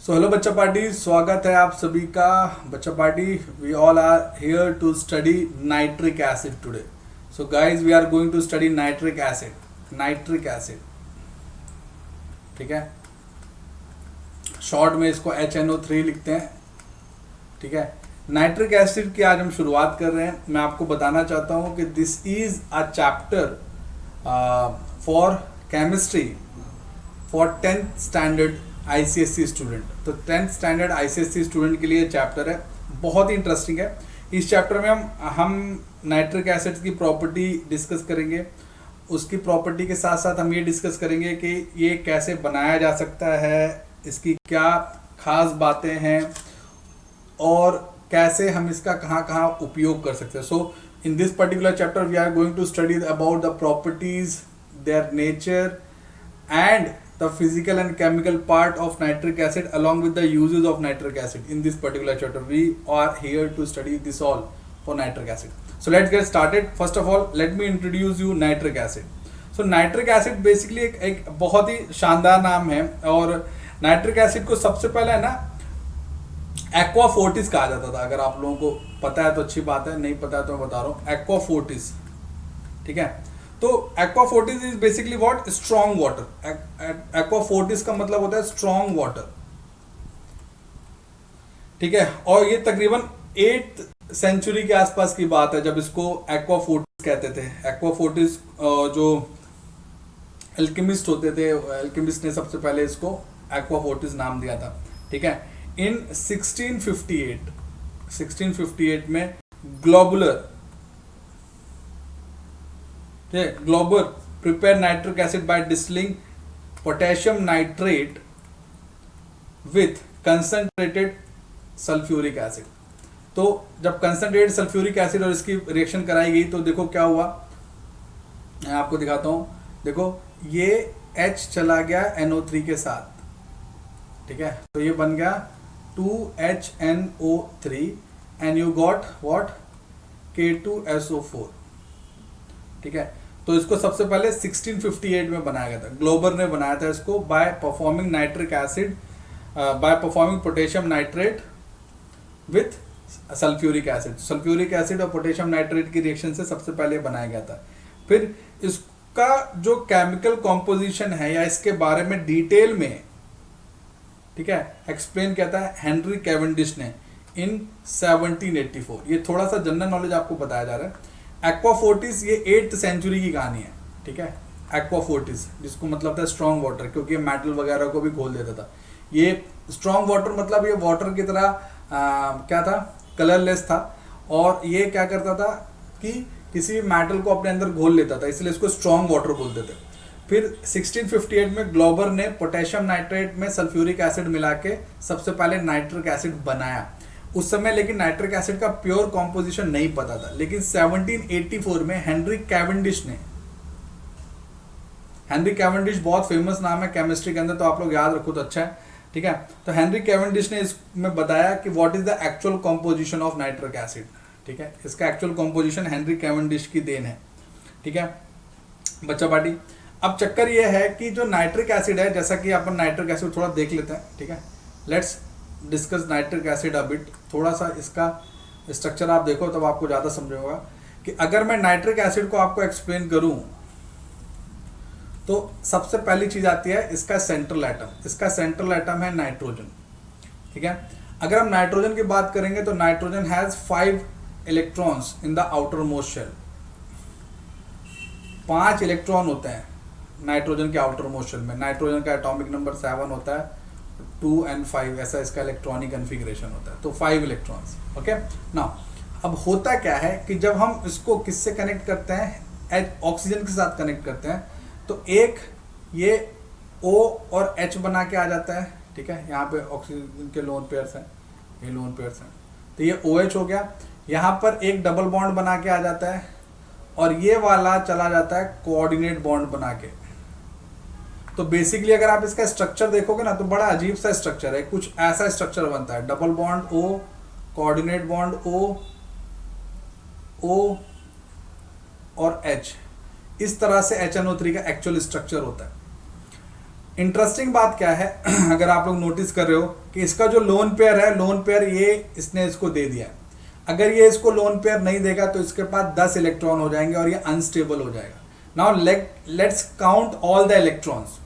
So hello बच्चा party, स्वागत है आप सभी का। बच्चा party, we all are here to study nitric acid today. So guys, we are going to study nitric acid. ठीक है, शॉर्ट में इसको HNO3 लिखते हैं। ठीक है, नाइट्रिक एसिड की आज हम शुरुआत कर रहे हैं। मैं आपको बताना चाहता हूं कि this is a chapter for chemistry for 10th standard ICSE student. तो 10th स्टैंडर्ड ICSE स्टूडेंट के लिए चैप्टर है, बहुत ही इंटरेस्टिंग है। इस चैप्टर में हम नाइट्रिक एसिड की प्रॉपर्टी डिस्कस करेंगे। उसकी प्रॉपर्टी के साथ साथ हम ये डिस्कस करेंगे कि ये कैसे बनाया जा सकता है, इसकी क्या खास बातें हैं और कैसे हम इसका कहाँ कहाँ उपयोग कर सकते हैं। So in this particular chapter we are going to study about the properties, their nature and the physical and chemical part of nitric acid along with the uses of nitric acid. In this particular chapter we are here to study this all for nitric acid. So let's get started. First of all, let me introduce you nitric acid. So nitric acid basically एक बहुत ही शानदार नाम है। और nitric acid को सबसे पहले है ना एक्वा फोर्टिस कहा जाता था। अगर आप लोगों को पता है तो अच्छी बात है, नहीं पता है तो मैं बता रहा हूँ, एक्वा फोर्टिस। ठीक है, तो aqua Fortis is basically what, strong water. Aqua Fortis का मतलब होता है स्ट्रॉन्ग वाटर। ठीक है, और ये तकरीबन 8th सेंचुरी के आसपास की बात है जब इसको एक्वा फोर्टिस कहते थे। एक्वा फोर्टिस जो एल्केमिस्ट होते थे, एल्केमिस्ट ने सबसे पहले इसको एक्वा फोर्टिस नाम दिया था। ठीक है, इन 1658 में Glauber prepare nitric acid by distilling potassium nitrate with concentrated sulphuric acid. तो जब कंसंट्रेटेड सल्फ्यूरिक एसिड और इसकी रिएक्शन कराई गई तो देखो क्या हुआ, मैं आपको दिखाता हूं। देखो ये H चला गया NO3 के साथ। ठीक है, तो ये बन गया 2HNO3 and you got what, K2SO4। ठीक है, तो इसको सबसे पहले 1658 में बनाया गया था। ग्लोबर ने बनाया था इसको by performing nitric acid, by performing potassium nitrate with sulphuric acid. Sulphuric acid और पोटेशियम नाइट्रेट की रिएक्शन से सबसे पहले बनाया गया था। फिर इसका जो केमिकल कॉम्पोजिशन है या इसके बारे में डिटेल में, ठीक है, एक्सप्लेन किया था हेनरी कैवेंडिश ने इन 1784। ये थोड़ा सा जनरल नॉलेज आपको बताया जा रहा है। एक्वा फोर्टिस ये 8th सेंचुरी की कहानी है। ठीक है, एक्वा फोर्टिस जिसको मतलब था स्ट्रॉन्ग वाटर, क्योंकि ये मेटल वगैरह को भी घोल देता था। ये स्ट्रॉन्ग वाटर मतलब ये वाटर की तरह क्या था, कलरलेस था, और ये क्या करता था कि किसी मेटल को अपने अंदर घोल लेता था, इसलिए इसको स्ट्रॉन्ग वाटर बोलते थे। फिर 1658 में ग्लोबर ने पोटेशियम नाइट्रेट में सल्फ्यूरिक एसिड मिला के सबसे पहले नाइट्रिक एसिड बनाया। उस समय लेकिन नाइट्रिक एसिड का प्योर कॉम्पोजिशन नहीं पता था, लेकिन 1784 में हेनरी कैवेंडिश बहुत फेमस नाम है केमिस्ट्री के अंदर, तो आप लोग याद रखो तो अच्छा है। ठीक है, तो हेनरी कैवेंडिश ने इसमें बताया कि what is the actual composition of nitric acid. ठीक है, इसका एक्चुअल कॉम्पोजिशन हेनरी कैवेंडिश की देन है। ठीक है बच्चा पार्टी, अब चक्कर ये है कि जो नाइट्रिक एसिड है, जैसा कि अपन नाइट्रिक एसिड थोड़ा देख लेते हैं। ठीक है, let's discuss nitric acid a bit. थोड़ा सा इसका स्ट्रक्चर आप देखो तब आपको ज़्यादा समझ होगा कि अगर मैं नाइट्रिक एसिड को आपको एक्सप्लेन करूं तो सबसे पहली चीज़ आती है इसका सेंट्रल एटम। इसका सेंट्रल एटम है नाइट्रोजन। ठीक है, अगर हम नाइट्रोजन की बात करेंगे तो nitrogen has 5 electrons in the outermost shell. 5 electron होते हैं नाइट्रोजन के आउटर मोस्ट शेल में। नाइट्रोजन का एटॉमिक नंबर 7 होता है, 2 and 5 ऐसा इसका इलेक्ट्रॉनिक कन्फिग्रेशन होता है, तो 5 इलेक्ट्रॉन्स। ओके, नाउ अब होता क्या है कि जब हम इसको किससे कनेक्ट करते हैं, ऑक्सीजन के साथ कनेक्ट करते हैं, तो एक ये O और H बना के आ जाता है। ठीक है, यहाँ पे ऑक्सीजन के लोन पेयर्स हैं, ये लोन पेयर्स हैं, तो ये OH हो गया। यहाँ पर एक डबल बॉन्ड बना के आ जाता है और ये वाला चला जाता है कोऑर्डिनेट बॉन्ड बना के। तो बेसिकली अगर आप इसका स्ट्रक्चर देखोगे ना तो बड़ा अजीब सा स्ट्रक्चर है, कुछ ऐसा स्ट्रक्चर बनता है, double bond O, coordinate bond O और H। इस तरह से HNO3 का एक्चुअल स्ट्रक्चर होता है। इंटरेस्टिंग बात क्या है अगर आप लोग नोटिस कर रहे हो कि इसका जो लोन पेयर है, लोन पेयर ये इसने इसको दे दिया। अगर ये इसको लोन पेयर नहीं देगा तो इसके पास 10 इलेक्ट्रॉन हो जाएंगे और ये अनस्टेबल हो जाएगा। Now let's count all the electrons.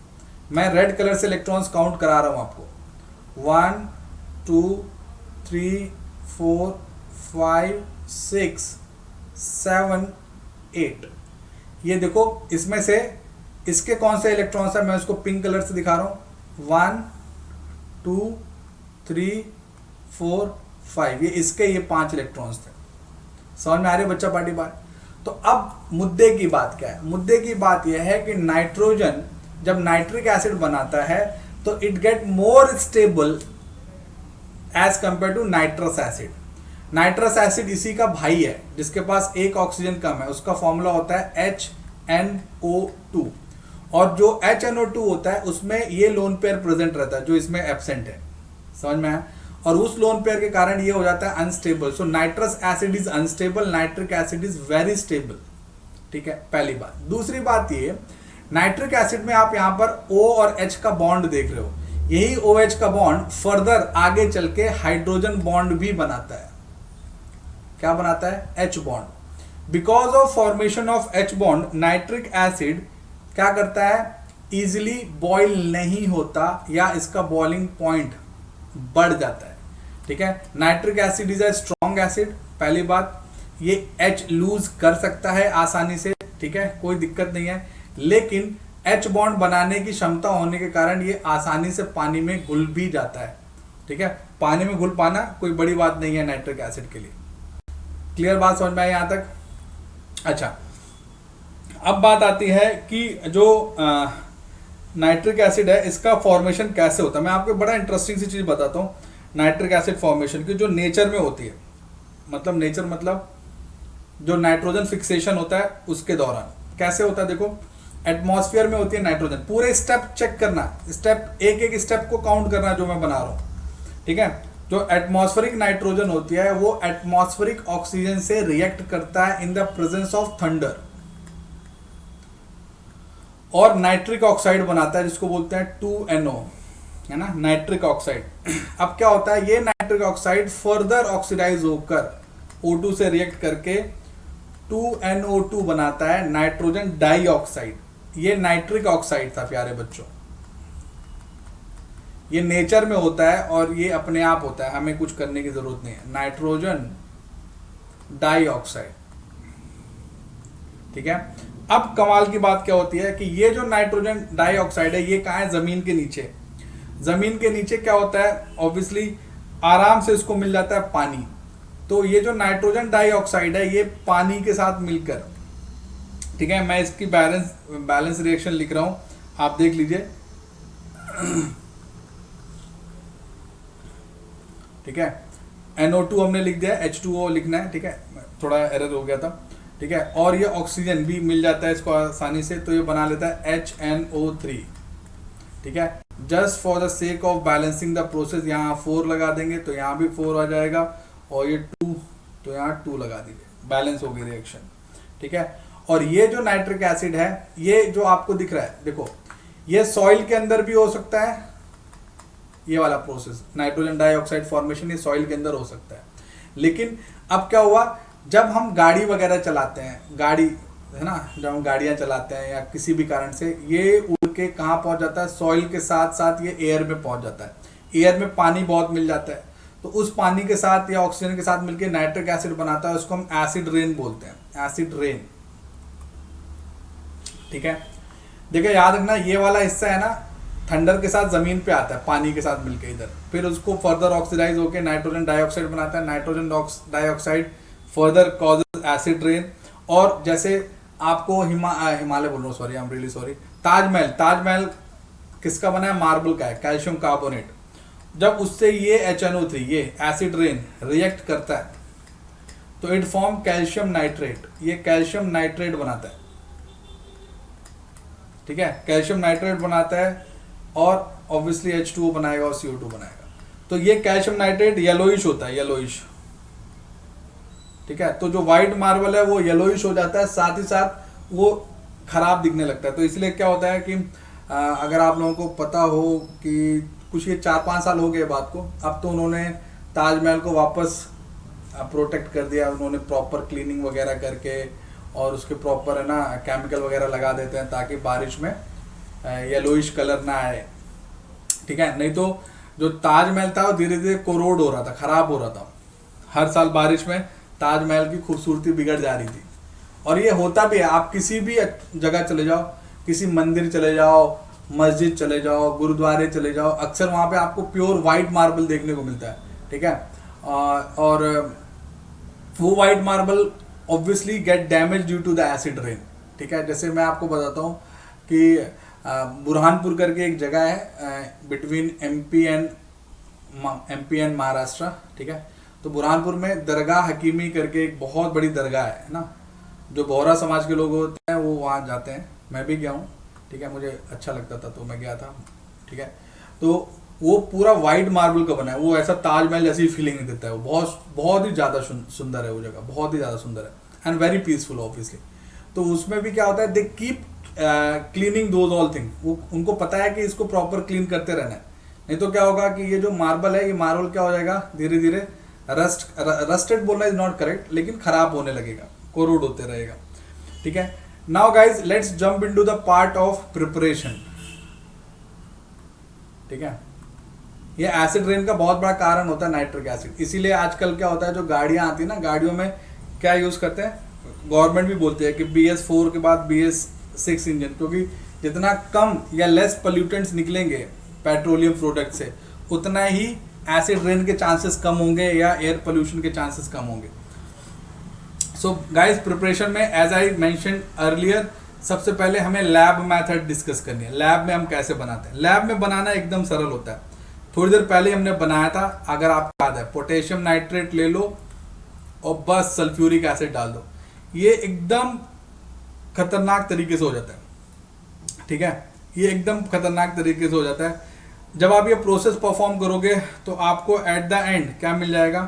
मैं रेड कलर से इलेक्ट्रॉन्स काउंट करा रहा हूं आपको। 1 2 3 4 5 6 7 8। ये देखो, इसमें से इसके कौन से इलेक्ट्रॉन्स है, मैं उसको पिंक कलर से दिखा रहा हूं। 1 2 3 4 5, ये इसके ये 5 इलेक्ट्रॉन्स थे। समझ में आ रही है बच्चा पार्टी बात? तो अब मुद्दे की बात क्या है? मुद्दे की बात यह है कि नाइट्रोजन जब नाइट्रिक एसिड बनाता है तो it get more stable as compare to nitrous acid. Nitrous acid इसी का भाई है जिसके पास एक ऑक्सीजन कम है, उसका फॉर्मूला होता है HNO2। और जो HNO2 होता है उसमें ये लोन पेयर प्रेजेंट रहता है जो इसमें एब्सेंट है। समझ में आया? और उस लोन पेयर के कारण ये हो जाता है unstable. So nitrous acid is unstable, nitric acid is very stable. ठीक है, पहली बात। दूसरी बात ये, नाइट्रिक एसिड में आप यहां पर O और H का बॉन्ड देख रहे हो। यही OH का बॉन्ड फर्दर आगे चल के हाइड्रोजन बॉन्ड भी बनाता है। क्या बनाता है? H bond. Because of formation of H bond nitric acid क्या करता है? इजिली बॉइल नहीं होता या इसका बॉइलिंग पॉइंट बढ़ जाता है। ठीक है, nitric acid is a strong acid. पहली बात, ये H लूज कर सकता है आसानी से। ठीक है, कोई दिक्कत नहीं है, लेकिन H बॉन्ड बनाने की क्षमता होने के कारण ये आसानी से पानी में घुल भी जाता है। ठीक है, पानी में घुल पाना कोई बड़ी बात नहीं है नाइट्रिक एसिड के लिए। क्लियर बात समझ में आई यहां तक? अच्छा, अब बात आती है कि जो नाइट्रिक एसिड है इसका फॉर्मेशन कैसे होता है। मैं आपको बड़ा इंटरेस्टिंग सी चीज बताता हूँ नाइट्रिक एसिड फॉर्मेशन की, जो नेचर में होती है। मतलब नेचर मतलब जो नाइट्रोजन फिक्सेशन होता है उसके दौरान कैसे होता है। देखो, एटमॉस्फेयर में होती है नाइट्रोजन। पूरे स्टेप चेक करना, स्टेप एक एक स्टेप को काउंट करना जो मैं बना रहा हूं। ठीक है, जो एटमॉस्फेरिक नाइट्रोजन होती है वो एटमॉस्फेरिक ऑक्सीजन से रिएक्ट करता है in the presence of thunder और नाइट्रिक ऑक्साइड बनाता है जिसको बोलते हैं 2NO, है ना, नाइट्रिक ऑक्साइड। अब क्या होता है, ये नाइट्रिक ऑक्साइड फर्दर ऑक्सीडाइज होकर O2 से रिएक्ट करके 2NO2 बनाता है, नाइट्रोजन डाइऑक्साइड। ये नाइट्रिक ऑक्साइड था प्यारे बच्चों। ये नेचर में होता है और ये अपने आप होता है, हमें कुछ करने की जरूरत नहीं है। Nitrogen dioxide. ठीक है, अब कमाल की बात क्या होती है कि ये जो नाइट्रोजन डाइऑक्साइड है ये कहाँ है? जमीन के नीचे। जमीन के नीचे क्या होता है? ऑब्वियसली आराम से इसको मिल जाता है पानी। तो ये जो नाइट्रोजन डाइऑक्साइड है ये पानी के साथ मिलकर, ठीक है, मैं इसकी बैलेंस रिएक्शन लिख रहा हूं, आप देख लीजिए। ठीक है, NO2 हमने लिख दिया, H2O लिखना है। ठीक है, थोड़ा एरर हो गया था। ठीक है, और ये ऑक्सीजन भी मिल जाता है इसको आसानी से, तो ये बना लेता है HNO3। ठीक है, just for the sake of balancing the process यहाँ 4 लगा देंगे तो यहाँ भी 4 आ जाएगा, और ये 2 तो यहाँ 2 लगा दीजिए, बैलेंस होगी रिएक्शन। ठीक है, और ये जो नाइट्रिक एसिड है ये जो आपको दिख रहा है, देखो ये सॉइल के अंदर भी हो सकता है। ये वाला प्रोसेस नाइट्रोजन डाइऑक्साइड फॉर्मेशन ये सॉइल के अंदर हो सकता है। लेकिन अब क्या हुआ, जब हम गाड़ी वगैरह चलाते हैं, गाड़ी है ना, जब हम गाड़ियां चलाते हैं या किसी भी कारण से, ये उड़ के कहाँ पहुंच जाता है? सॉइल के साथ साथ ये एयर में पहुंच जाता है। एयर में पानी बहुत मिल जाता है, तो उस पानी के साथ या ऑक्सीजन के साथ मिलकर नाइट्रिक एसिड बनाता है, उसको हम एसिड रेन बोलते हैं, एसिड रेन। ठीक है, देखिए याद रखना, ये वाला हिस्सा है ना थंडर के साथ जमीन पे आता है पानी के साथ मिलकर इधर, फिर उसको फर्दर ऑक्सीडाइज होकर नाइट्रोजन डाइऑक्साइड बनाता है। Nitrogen dioxide further causes acid rain. और जैसे आपको हिमालय बोल रहा हूँ, sorry, I am really sorry, Taj Mahal किसका बना है? मार्बल का है, कैल्शियम कार्बोनेट। जब उससे ये HNO3 ये एसिड रेन रिएक्ट करता है तो इट फॉर्म कैल्शियम नाइट्रेट, ये कैल्शियम नाइट्रेट बनाता है। ठीक है, कैल्शियम नाइट्रेट बनाता है और ऑब्वियसली H2O बनाएगा और CO2 बनाएगा। तो ये कैल्शियम नाइट्रेट येलोइश होता है, येलोइश। ठीक है, तो जो व्हाइट मार्बल है वो येलोइश हो जाता है, साथ ही साथ वो खराब दिखने लगता है। तो इसलिए क्या होता है कि अगर आप लोगों को पता हो कि कुछ ये 4-5 साल हो गए बात को। अब तो उन्होंने ताजमहल को वापस प्रोटेक्ट कर दिया, उन्होंने प्रॉपर क्लीनिंग वगैरह करके और उसके प्रॉपर है ना केमिकल वगैरह लगा देते हैं ताकि बारिश में येलोइश कलर ना आए, ठीक है। नहीं तो जो ताजमहल था वो धीरे धीरे कोरोड हो रहा था, खराब हो रहा था। हर साल बारिश में ताजमहल की खूबसूरती बिगड़ जा रही थी। और ये होता भी है, आप किसी भी जगह चले जाओ, किसी मंदिर चले जाओ, मस्जिद चले जाओ, गुरुद्वारे चले जाओ, अक्सर वहाँ पे आपको प्योर वाइट मार्बल देखने को मिलता है, ठीक है। और वो white marble obviously get damage due to the acid rain, ठीक है। जैसे मैं आपको बताता हूँ कि बुरहानपुर करके एक जगह है बिटवीन एमपी एंड महाराष्ट्र, ठीक है। तो बुरहानपुर में दरगाह हकीमी करके एक बहुत बड़ी दरगाह है ना, जो बोहरा समाज के लोग होते हैं वो वहाँ जाते हैं। मैं भी गया हूँ, ठीक है, मुझे अच्छा लगता था तो मैं गया था, ठीक है। तो वो पूरा वाइट मार्बल का बना है, वो ऐसा ताजमहल जैसी फीलिंग नहीं देता है। वो बहुत ही ज़्यादा सुंदर है वो जगह, बहुत ही ज़्यादा सुंदर है एंड वेरी पीसफुल ऑब्वियसली। तो उसमें भी क्या होता है, they keep cleaning those all thing. वो उनको पता है कि इसको प्रॉपर क्लीन करते रहना है, नहीं तो क्या होगा कि ये जो मार्बल है, ये मार्बल क्या हो जाएगा, धीरे धीरे रस्टेड बोलना इज नॉट करेक्ट, लेकिन खराब होने लगेगा, कोरोड होते रहेगा, ठीक है। Now guys let's jump into the part of preparation, ठीक है। ये एसिड रेन का बहुत बड़ा कारण होता है नाइट्रिक एसिड। इसीलिए आजकल क्या होता है, जो गाड़ियां आती है ना, गाड़ियों में क्या यूज करते हैं, गवर्नमेंट भी बोलती है कि BS4 के बाद BS6 इंजन, क्योंकि जितना कम या लेस पोल्यूटेंट्स निकलेंगे पेट्रोलियम प्रोडक्ट से, उतना ही एसिड रेन के चांसेस कम होंगे या एयर पोल्यूशन के चांसेस कम होंगे। सो गाइस, प्रिपरेशन में एज आई मेंशन अर्लियर, सबसे पहले हमें लैब मेथड डिस्कस करनी है। लैब में हम कैसे बनाते हैं, लैब में बनाना एकदम सरल होता है। थोड़ी देर पहले हमने बनाया था, अगर आपको याद है, पोटेशियम नाइट्रेट ले लो और बस सल्फ्यूरिक एसिड डाल दो, ये एकदम खतरनाक तरीके से हो जाता है, ठीक है। ये एकदम खतरनाक तरीके से हो जाता है। जब आप ये प्रोसेस परफॉर्म करोगे तो आपको एट द एंड क्या मिल जाएगा,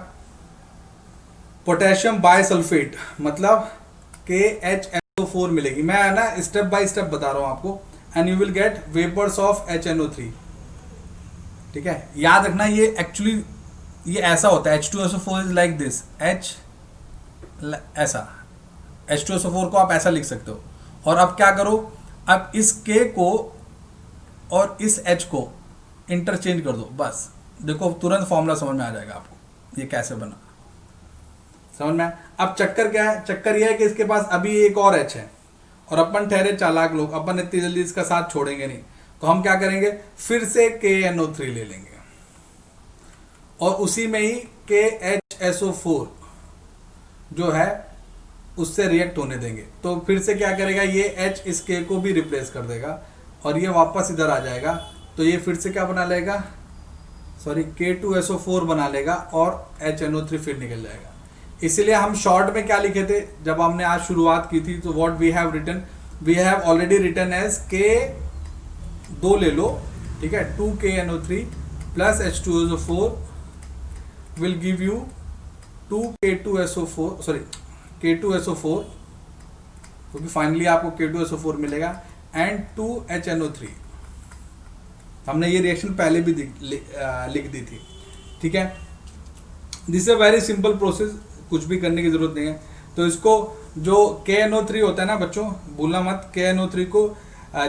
पोटेशियम बायसल्फेट, मतलब KHNO4 मिलेगी। मैं है ना स्टेप बाय स्टेप बता रहा हूं आपको, and you will get vapours of HNO3, ठीक है। याद रखना, ये एक्चुअली ये ऐसा होता है, H2SO4 इज लाइक दिस, ऐसा H2SO4 को आप ऐसा लिख सकते हो। और अब क्या करो, अब इस K को और इस H को इंटरचेंज कर दो, बस देखो तुरंत फॉर्मूला समझ में आ जाएगा आपको ये कैसे बना, समझ में। अब चक्कर क्या है, चक्कर यह है कि इसके पास अभी एक और H है और अपन ठहरे चालाक लोग, अपन इतनी जल्दी इसका साथ छोड़ेंगे नहीं। तो हम क्या करेंगे, फिर से KNO3 ले लेंगे और उसी में ही KHSO4 जो है उससे रिएक्ट होने देंगे। तो फिर से क्या करेगा, ये H इस K को भी रिप्लेस कर देगा और ये वापस इधर आ जाएगा। तो ये फिर से क्या बना लेगा, सॉरी K2SO4 बना लेगा और HNO3 फिर निकल जाएगा। इसीलिए हम शॉर्ट में क्या लिखे थे जब हमने आज शुरुआत की थी, तो what we have written, we have already written as K2 ले लो, ठीक है, 2KNO3 plus H2SO4 will give you 2K2SO4, sorry K2SO4, क्योंकि फाइनली आपको K2SO4 मिलेगा एंड 2HNO3। हमने ये रिएक्शन पहले भी लिख दी थी, ठीक है। This a very simple process, कुछ भी करने की जरूरत नहीं है। तो इसको जो KNO3 होता है ना बच्चों, भूलना मत, KNO3 को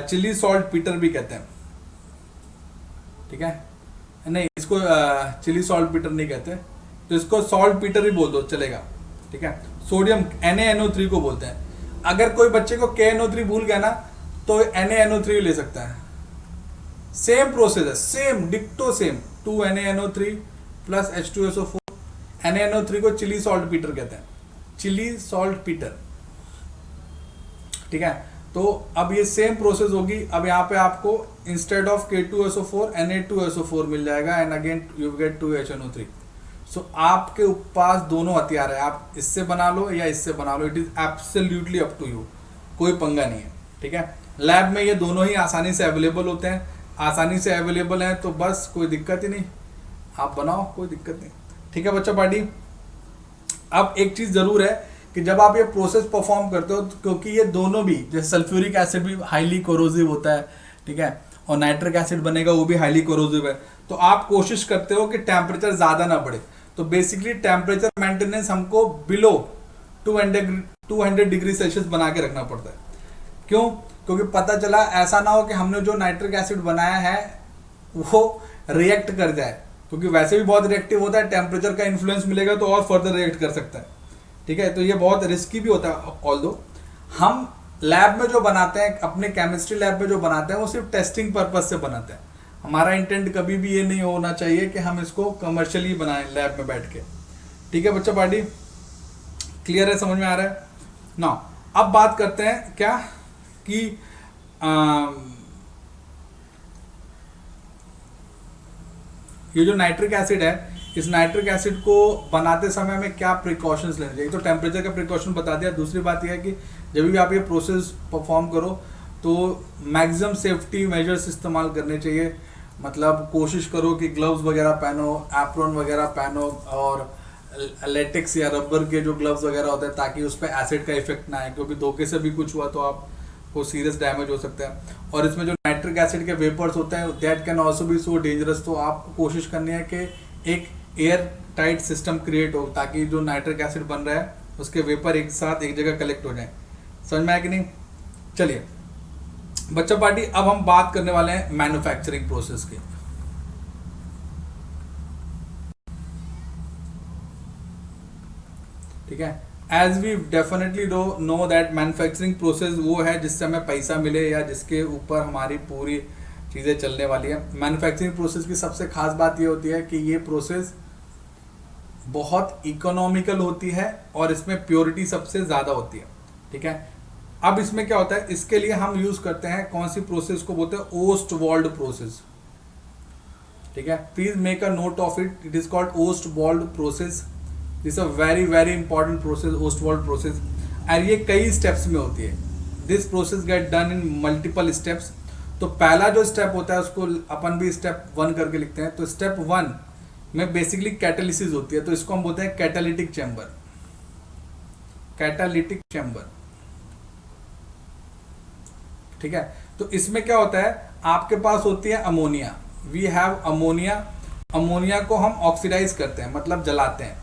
चिली सॉल्ट पीटर भी कहते हैं, ठीक है। नहीं, इसको चिली सॉल्ट पीटर नहीं कहते, तो इसको सॉल्ट पीटर ही बोल दो चलेगा, ठीक है। सोडियम NaNO3 को बोलते हैं। अगर कोई बच्चे को KNO3 भूल गया ना तो NaNO3 ले सकता है। सेम प्रोसेस है, सेम डिक्टो same, 2NaNO3 plus H2SO4। NaNO3 को चिली सॉल्ट पीटर कहते हैं, चिली सॉल्ट पीटर, ठीक है। तो अब ये सेम प्रोसेस होगी। अब यहाँ पे आपको इंस्टेड ऑफ K2SO4 Na2SO4 मिल जाएगा and again you get 2HNO3। सो आपके पास दोनों हथियार है, आप इससे बना लो या इससे बना लो, it is absolutely up to you, कोई पंगा नहीं है, ठीक है। लैब में ये दोनों ही आसानी से अवेलेबल होते हैं, आसानी से अवेलेबल हैं, तो बस कोई दिक्कत ही नहीं, आप बनाओ, कोई दिक्कत नहीं, ठीक है बच्चा पार्टी। अब एक चीज़ ज़रूर है कि जब आप ये प्रोसेस परफॉर्म करते हो, क्योंकि ये दोनों भी, जैसे सल्फ्यूरिक एसिड भी हाईली कोरोसिव होता है, ठीक है, और नाइट्रिक एसिड बनेगा वो भी हाईली कोरोसिव है, तो आप कोशिश करते हो कि टेम्परेचर ज़्यादा ना बढ़े। तो बेसिकली टेम्परेचर मेंटेनेंस हमको बिलो 200 डिग्री सेल्सियस बना के रखना पड़ता है। क्यों? क्योंकि पता चला ऐसा ना हो कि हमने जो नाइट्रिक एसिड बनाया है वो रिएक्ट कर जाए, क्योंकि वैसे भी बहुत रिएक्टिव होता है, टेम्परेचर का इन्फ्लुएंस मिलेगा तो और फर्दर रिएक्ट कर सकता है। ठीक है, तो ये बहुत रिस्की भी होता है। ऑल्दो हम लैब में जो बनाते हैं, अपने केमिस्ट्री लैब में जो बनाते हैं, वो सिर्फ टेस्टिंग पर्पज से बनाते हैं। हमारा इंटेंट कभी भी ये नहीं होना चाहिए कि हम इसको कमर्शियली बनाएं लैब में बैठ के। ठीक है बच्चा पार्टी, क्लियर है, समझ में आ रहा है ना? अब बात करते हैं क्या कि ये जो नाइट्रिक एसिड है, इस नाइट्रिक एसिड को बनाते समय में क्या प्रिकॉशंस लेने चाहिए। तो टेम्परेचर का प्रिकॉशन बता दिया। दूसरी बात यह है कि जब भी आप ये प्रोसेस परफॉर्म करो तो मैक्सिमम सेफ्टी मेजर्स इस्तेमाल करने चाहिए। मतलब कोशिश करो कि ग्लव्स वगैरह पहनो, एप्रॉन वगैरह पहनो, और लेटेक्स या रबर के जो ग्लव्स वगैरह होते हैं, ताकि उस पर एसिड का इफेक्ट ना आए, क्योंकि धोखे से भी कुछ हुआ तो आपको सीरियस डैमेज हो सकता है। और इसमें जो नाइट्रिक एसिड के वेपर्स होते हैं that can also be so dangerous. तो आपको कोशिश करनी है कि एक एयर टाइट सिस्टम क्रिएट हो, ताकि जो नाइट्रिक एसिड बन रहा है उसके वेपर एक साथ एक जगह कलेक्ट हो जाए। समझ में आया कि नहीं? चलिए बच्चा पार्टी, अब हम बात करने वाले हैं मैन्युफैक्चरिंग प्रोसेस की। ठीक है, as we definitely know that manufacturing process वो है जिससे हमें पैसा मिले या जिसके ऊपर हमारी पूरी चीज़ें चलने वाली है। मैन्युफैक्चरिंग प्रोसेस की सबसे खास बात ये होती है कि ये प्रोसेस बहुत इकोनॉमिकल होती है और इसमें प्योरिटी सबसे ज़्यादा होती है। ठीक है, अब इसमें क्या होता है, इसके लिए हम यूज़ करते हैं कौन सी प्रोसेस को बोलते हैं, ओस्टवाल्ड प्रोसेस। ठीक है, please make a note of it, it is called Ostwald process. This a very very important process, Ostwald process. और ये कई स्टेप्स में होती है। This process get done in multiple steps. तो पहला जो स्टेप होता है उसको अपन भी स्टेप 1 करके लिखते हैं। तो स्टेप 1 में बेसिकली कैटालिसिस होती है, तो इसको हम बोलते हैं कैटालिटिक चैम्बर। कैटालिटिक चैम्बर, ठीक है। तो इसमें क्या होता है, आपके पास होती है ammonia, we have ammonia. Ammonia को हम ऑक्सीडाइज करते हैं, मतलब जलाते हैं।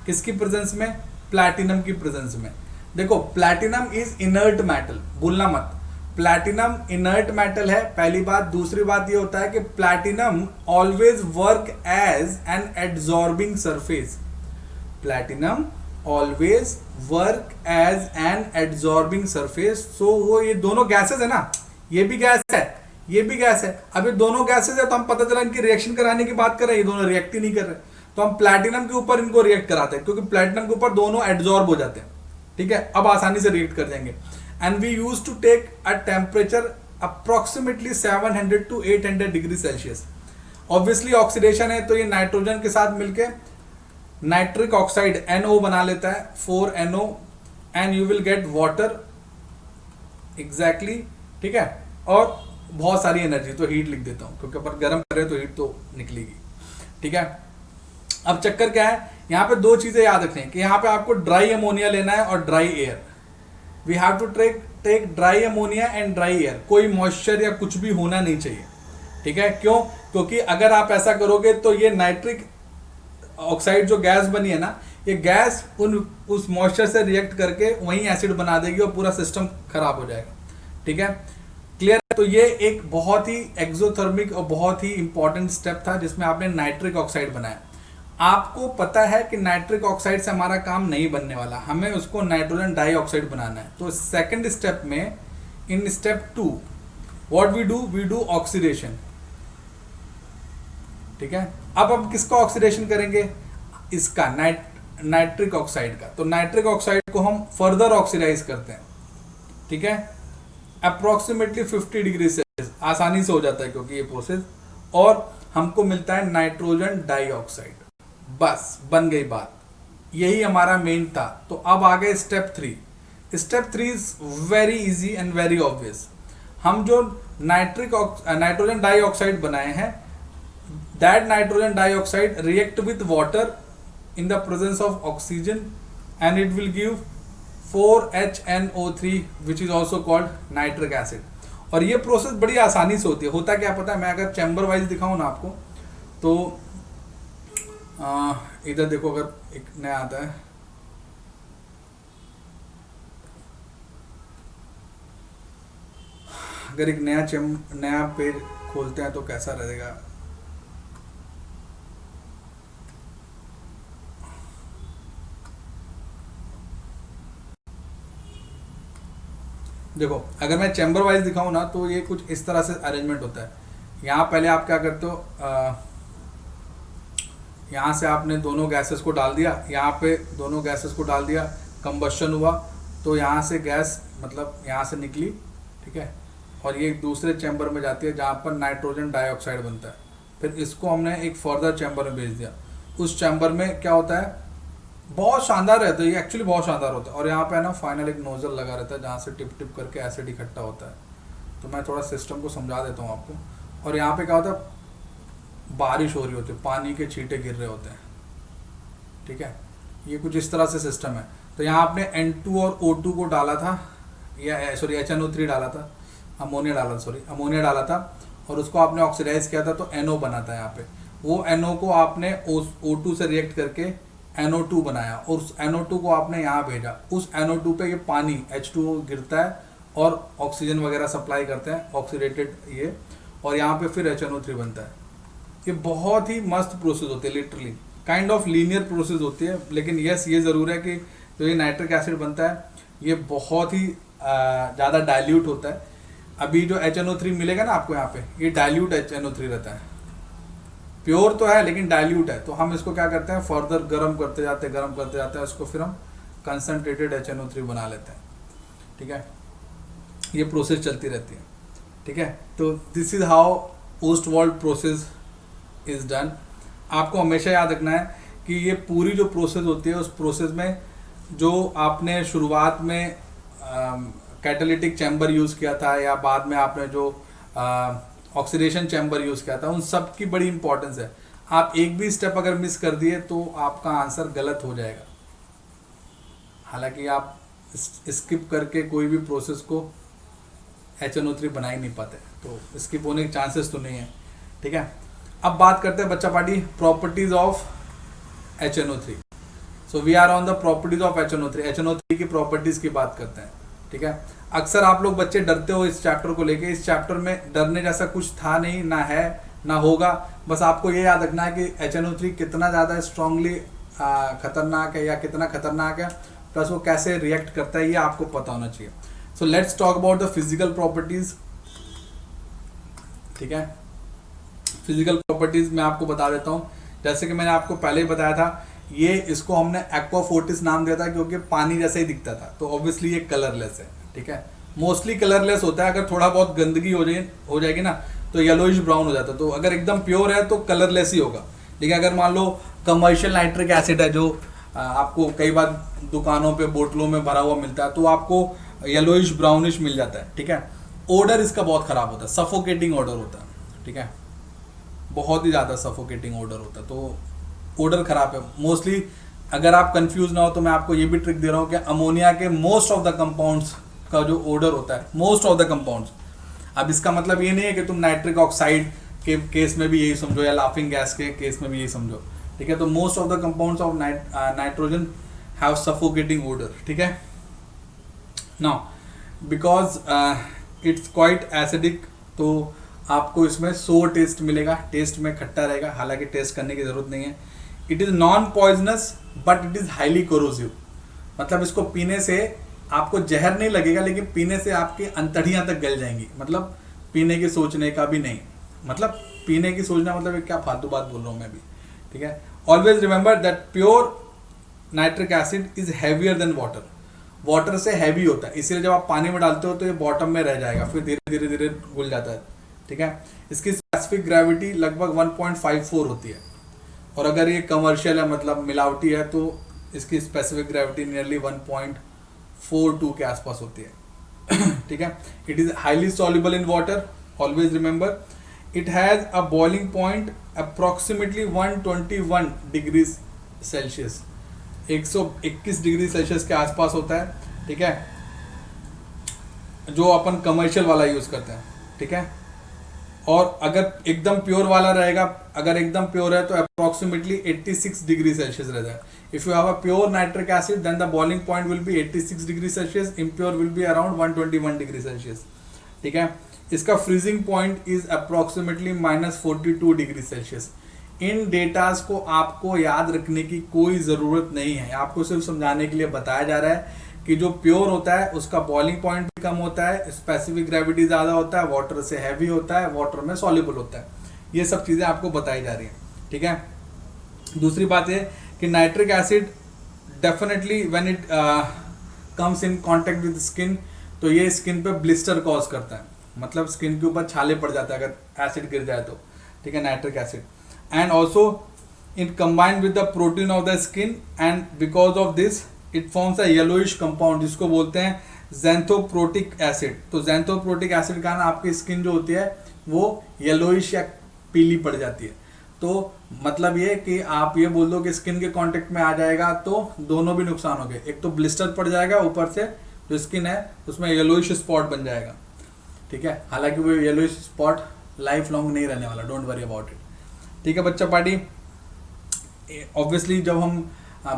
किसकी प्रेजेंस में? प्लैटिनम की प्रेजेंस में। देखो प्लैटिनम इज इनर्ट मेटल, भूलना मत, प्लैटिनम इनर्ट मेटल है, पहली बात। दूसरी बात ये होता है कि platinum always work as an adsorbing surface. Platinum always work as an adsorbing surface. So वो ये दोनों गैसेस है ना, ये भी गैस है, ये भी गैस है। अब ये दोनों गैसेस है तो हम पता चला इनकी रिएक्शन कराने की बात कर रहे हैं, ये दोनों रिएक्ट ही नहीं कर रहे, तो हम प्लैटिनम के ऊपर इनको रिएक्ट कराते हैं, क्योंकि प्लैटिनम के ऊपर दोनों एड्सॉर्ब हो जाते हैं। ठीक है, अब आसानी से रिएक्ट कर जाएंगे। And we use to take a temperature approximately 700 to 800 degree Celsius. Obviously oxidation है, तो ये नाइट्रोजन के साथ मिलके नाइट्रिक ऑक्साइड NO बना लेता है, 4NO, and you will get water. Exactly, ठीक है। और बहुत सारी एनर्जी, तो हीट लिख देता हूं क्योंकि अपन गर्म कर रहे हैं तो हीट तो निकलेगी। ठीक है, अब चक्कर क्या है, यहाँ पे दो चीजें याद रखें कि यहाँ पे आपको ड्राई अमोनिया लेना है और dry air. We have to take dry ammonia and dry air. कोई मॉइस्चर या कुछ भी होना नहीं चाहिए। ठीक है, क्यों? क्योंकि अगर आप ऐसा करोगे तो ये नाइट्रिक ऑक्साइड जो गैस बनी है ना, ये गैस उस मॉइस्चर से रिएक्ट करके वहीं एसिड बना देगी और पूरा सिस्टम खराब हो जाएगा। ठीक है, क्लियर? तो ये एक बहुत ही एक्सोथर्मिक और बहुत ही इंपॉर्टेंट स्टेप था जिसमें आपने नाइट्रिक ऑक्साइड बनाया। आपको पता है कि नाइट्रिक ऑक्साइड से हमारा काम नहीं बनने वाला, हमें उसको नाइट्रोजन डाइऑक्साइड बनाना है। तो सेकंड स्टेप में, in step 2 what we do oxidation. ठीक है, अब हम किसका ऑक्सीडेशन करेंगे? इसका नाइट्रिक ऑक्साइड का। तो नाइट्रिक ऑक्साइड को हम फर्दर ऑक्सीडाइज करते हैं। ठीक है, अप्रोक्सीमेटली 50 डिग्री सेल्सियस, आसानी से हो जाता है क्योंकि ये प्रोसेस, और हमको मिलता है नाइट्रोजन डाइऑक्साइड। बस बन गई बात, यही हमारा मेन था। तो अब आ गए step 3। Step 3 is very easy and very obvious. हम जो नाइट्रोजन डाइऑक्साइड बनाए हैं, that nitrogen dioxide react with water in the presence of oxygen and it will give 4HNO3 which is also called nitric acid। और ये process बड़ी आसानी से होती है। होता क्या पता है, मैं अगर चैम्बर वाइज दिखाऊं ना आपको, तो इधर देखो, अगर एक नया आता है, अगर एक नया पेज खोलते हैं तो कैसा रहेगा। देखो, अगर मैं चैम्बर वाइज दिखाऊं ना तो ये कुछ इस तरह से अरेंजमेंट होता है। यहाँ पहले आप क्या करते हो, यहाँ से आपने दोनों गैसेस को डाल दिया, यहाँ पे दोनों गैसेस को डाल दिया, कंबशन हुआ, तो यहाँ से गैस मतलब यहाँ से निकली, ठीक है, और ये एक दूसरे चैम्बर में जाती है जहाँ पर नाइट्रोजन डाइऑक्साइड बनता है। फिर इसको हमने एक फर्दर चैम्बर में भेज दिया। उस चैम्बर में क्या होता है, बहुत शानदार रहता है ये, एक्चुअली बहुत शानदार होता है। और यहाँ पे ना फाइनल एक नोजल लगा रहता है जहाँ से टिप टिप करके एसिड इकट्ठा होता है। तो मैं थोड़ा सिस्टम को समझा देता हूँ आपको। और यहाँ पे क्या होता है, बारिश हो रही होती है, पानी के छींटे गिर रहे होते हैं, ठीक है, ये कुछ इस तरह से सिस्टम है। तो यहाँ आपने N2 और O2 को डाला था, या सॉरी HNO3 डाला था, अमोनिया डाला था, और उसको आपने ऑक्सीडाइज किया था तो NO बना था यहाँ पे। वो NO को आपने O2 से रिएक्ट करके NO2 बनाया, और उस NO2 को आपने यहाँ भेजा। उस NO2 पे ये पानी H2O गिरता है और ऑक्सीजन वगैरह सप्लाई करते हैं, ऑक्सीडेटेड ये, और यहाँ पे फिर HNO3 बनता है। ये बहुत ही मस्त प्रोसेस होती है, literally kind of linear process होती है। लेकिन यस, ये ज़रूर है कि जो ये नाइट्रिक एसिड बनता है ये बहुत ही ज़्यादा डाइल्यूट होता है। अभी जो HNO3 मिलेगा ना आपको यहाँ पे, ये डाइल्यूट HNO3 रहता है, प्योर तो है लेकिन डाइल्यूट है। तो हम इसको क्या करते हैं, फर्दर गर्म करते जाते हैं उसको, फिर हम कंसनट्रेटेड HNO3 बना लेते हैं, ठीक है। ये प्रोसेस चलती रहती है, ठीक है। तो this is how Ostwald process is done. आपको हमेशा याद रखना है कि ये पूरी जो प्रोसेस होती है, उस प्रोसेस में जो आपने शुरुआत में कैटालिटिक चैम्बर यूज़ किया था, या बाद में आपने जो ऑक्सीडेशन चैम्बर यूज़ किया था, उन सब की बड़ी इंपॉर्टेंस है। आप एक भी स्टेप अगर मिस कर दिए तो आपका आंसर गलत हो जाएगा। हालांकि आप स्किप करके कोई भी प्रोसेस को HNO3 बना ही नहीं पाते, तो स्किप होने के चांसेस तो नहीं है, ठीक है। अब बात करते हैं बच्चा party properties of HNO3। So we are on the properties of HNO3 की प्रॉपर्टीज की बात करते हैं, ठीक है। अक्सर आप लोग बच्चे डरते हो इस चैप्टर को लेके। इस चैप्टर में डरने जैसा कुछ था नहीं, ना है ना होगा। बस आपको ये याद रखना है कि HNO3 कितना ज़्यादा स्ट्रांगली खतरनाक है, या कितना खतरनाक है, प्लस वो कैसे रिएक्ट करता है, ये आपको पता होना चाहिए। So let's talk about the physical properties, ठीक है। फिजिकल प्रॉपर्टीज मैं आपको बता देता हूँ। जैसे कि मैंने आपको पहले ही बताया था, ये इसको हमने एक्वाफोर्टिस नाम दिया था क्योंकि पानी जैसा ही दिखता था। तो ऑब्वियसली ये कलरलेस है, ठीक है। मोस्टली कलरलेस होता है। अगर थोड़ा बहुत गंदगी हो जाएगी ना तो येलोइश ब्राउन हो जाता है। तो अगर एकदम प्योर है तो कलरलेस ही होगा। लेकिन अगर मान लो कमर्शियल नाइट्रिक एसिड है, जो आपको कई बार दुकानों पे बोतलों में भरा हुआ मिलता है, तो आपको येलोइश ब्राउनिश मिल जाता है, ठीक है। ओडर इसका बहुत खराब होता है, सफोकेटिंग ओडर होता है, ठीक है, बहुत ही ज़्यादा सफोकेटिंग ओडर होता है। तो ओडर खराब है मोस्टली। अगर आप कंफ्यूज ना हो तो मैं आपको ये भी ट्रिक दे रहा हूँ कि अमोनिया के मोस्ट ऑफ द कंपाउंड्स का जो ओडर होता है, मोस्ट ऑफ द कंपाउंड्स, अब इसका मतलब ये नहीं है कि तुम नाइट्रिक ऑक्साइड के केस में भी यही समझो, या लाफिंग गैस के केस में भी यही समझो, ठीक है। तो most of the compounds of nitrogen have suffocating odour, ठीक है। Now because it's quite acidic, तो आपको इसमें सोर टेस्ट मिलेगा, टेस्ट में खट्टा रहेगा, हालांकि टेस्ट करने की जरूरत नहीं है। It is non poisonous but it is highly corrosive, मतलब इसको पीने से आपको जहर नहीं लगेगा, लेकिन पीने से आपकी अंतड़ियाँ तक गल जाएंगी। मतलब पीने की सोचने का भी नहीं, मतलब पीने की सोचना मतलब क्या फालतू बात बोल रहा हूँ मैं भी, ठीक है। Always remember that pure nitric acid is heavier than water, water से हैवी होता है, इसलिए जब आप पानी में डालते हो तो ये बॉटम में रह जाएगा, फिर धीरे धीरे धीरे घुल जाता है, ठीक है। इसकी स्पेसिफिक ग्रेविटी लगभग 1.54 होती है, और अगर ये कमर्शियल है मतलब मिलावटी है तो इसकी स्पेसिफिक ग्रेविटी नियरली 1.42 के आसपास होती है, ठीक है। It is highly soluble in water, always remember. It has a boiling point approximately 121 degree Celsius, 121 degree Celsius के आसपास होता है, ठीक है, जो अपन कमर्शियल वाला यूज करते हैं, ठीक है। और अगर एकदम प्योर वाला रहेगा, अगर एकदम प्योर है तो अप्रोक्सीमेटली 86 डिग्री सेल्सियस रहता है. If you have a pure nitric acid then the boiling point will be 86 degree Celsius, impure will be around 121 degree Celsius. ठीक है. इसका freezing point is approximately -42 degree Celsius. इन datas को आपको याद रखने की कोई ज़रूरत नहीं है, आपको सिर्फ समझाने के लिए बताया जा रहा है कि जो प्योर होता है उसका बॉइलिंग पॉइंट भी कम होता है, स्पेसिफिक ग्रेविटी ज़्यादा होता है, वाटर से हैवी होता है, वाटर में सॉल्युबल होता है. ये सब चीज़ें आपको बताई जा रही हैं. ठीक है. दूसरी बात है कि nitric acid definitely when it comes in contact with skin, तो ये स्किन पे ब्लिस्टर कॉज करता है, मतलब स्किन के ऊपर छाले पड़ जाता है अगर एसिड गिर जाए तो. ठीक है. Nitric acid and also it combined with the protein of the skin and because of this it forms a yellowish compound जिसको बोलते हैं ज़ैंथोप्रोटिक एसिड. तो ज़ैंथोप्रोटिक एसिड के कारण आपकी स्किन जो होती है वो येलोइश या पीली पड़ जाती है. तो मतलब ये कि आप ये बोल दो कि स्किन के कांटेक्ट में आ जाएगा तो दोनों भी नुकसान हो गए. एक तो ब्लिस्टर पड़ जाएगा, ऊपर से जो स्किन है उसमें येलोइश स्पॉट बन जाएगा. ठीक है. हालांकि वो येलोइश स्पॉट लाइफ लॉन्ग नहीं रहने वाला, डोंट वरी अबाउट इट. ठीक है बच्चा पार्टी. ऑब्वियसली जब हम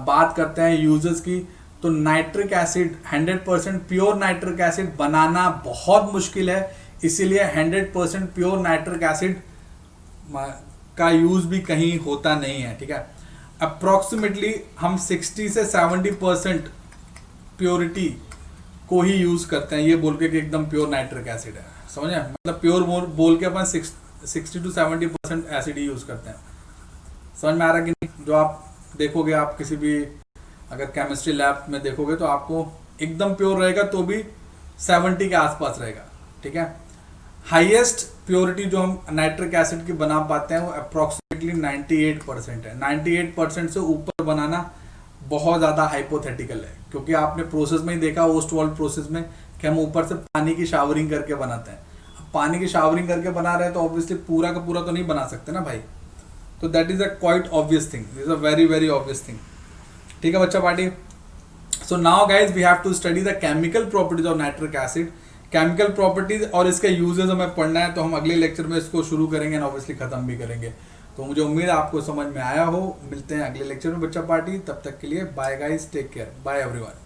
बात करते हैं यूजेस की, तो nitric acid 100% pure nitric acid बनाना बहुत मुश्किल है, इसीलिए 100% प्योर नाइट्रिक एसिड का यूज भी कहीं होता नहीं है. ठीक है. अप्रॉक्सीमेटली हम 60 से 70% प्योरिटी को ही यूज करते हैं, ये बोल के कि एकदम प्योर नाइट्रिक एसिड है. समझे? मतलब प्योर बोल के अपन 60 to 70% एसिड ही यूज करते हैं. समझ में आ रहा कि नहीं? जो आप देखोगे, आप किसी भी अगर केमिस्ट्री लैब में देखोगे तो आपको एकदम प्योर रहेगा तो भी 70 के आसपास रहेगा. ठीक है. हाईएस्ट प्योरिटी जो हम नाइट्रिक एसिड की बना पाते हैं वो अप्रॉक्सीमेटली 98% है. 98% से ऊपर बनाना बहुत ज़्यादा हाइपोथेटिकल है, क्योंकि आपने प्रोसेस में ही देखा, ओस्ट वॉल्ड प्रोसेस में, कि हम ऊपर से पानी की शावरिंग करके बनाते हैं. अब पानी की शावरिंग करके बना रहे हैं तो ऑब्वियसली पूरा का पूरा तो नहीं बना सकते ना भाई. तो that is a quite obvious thing, this is a very very obvious thing. ठीक है बच्चा party. So now guys we have to study the chemical properties of nitric acid. Chemical properties और इसके यूजेस हमें पढ़ना है, तो हम अगले लेक्चर में इसको शुरू करेंगे और ऑब्वियसली खत्म भी करेंगे. तो मुझे उम्मीद है आपको समझ में आया हो. मिलते हैं अगले लेक्चर में बच्चा पार्टी. तब तक के लिए bye guys, take care, bye everyone.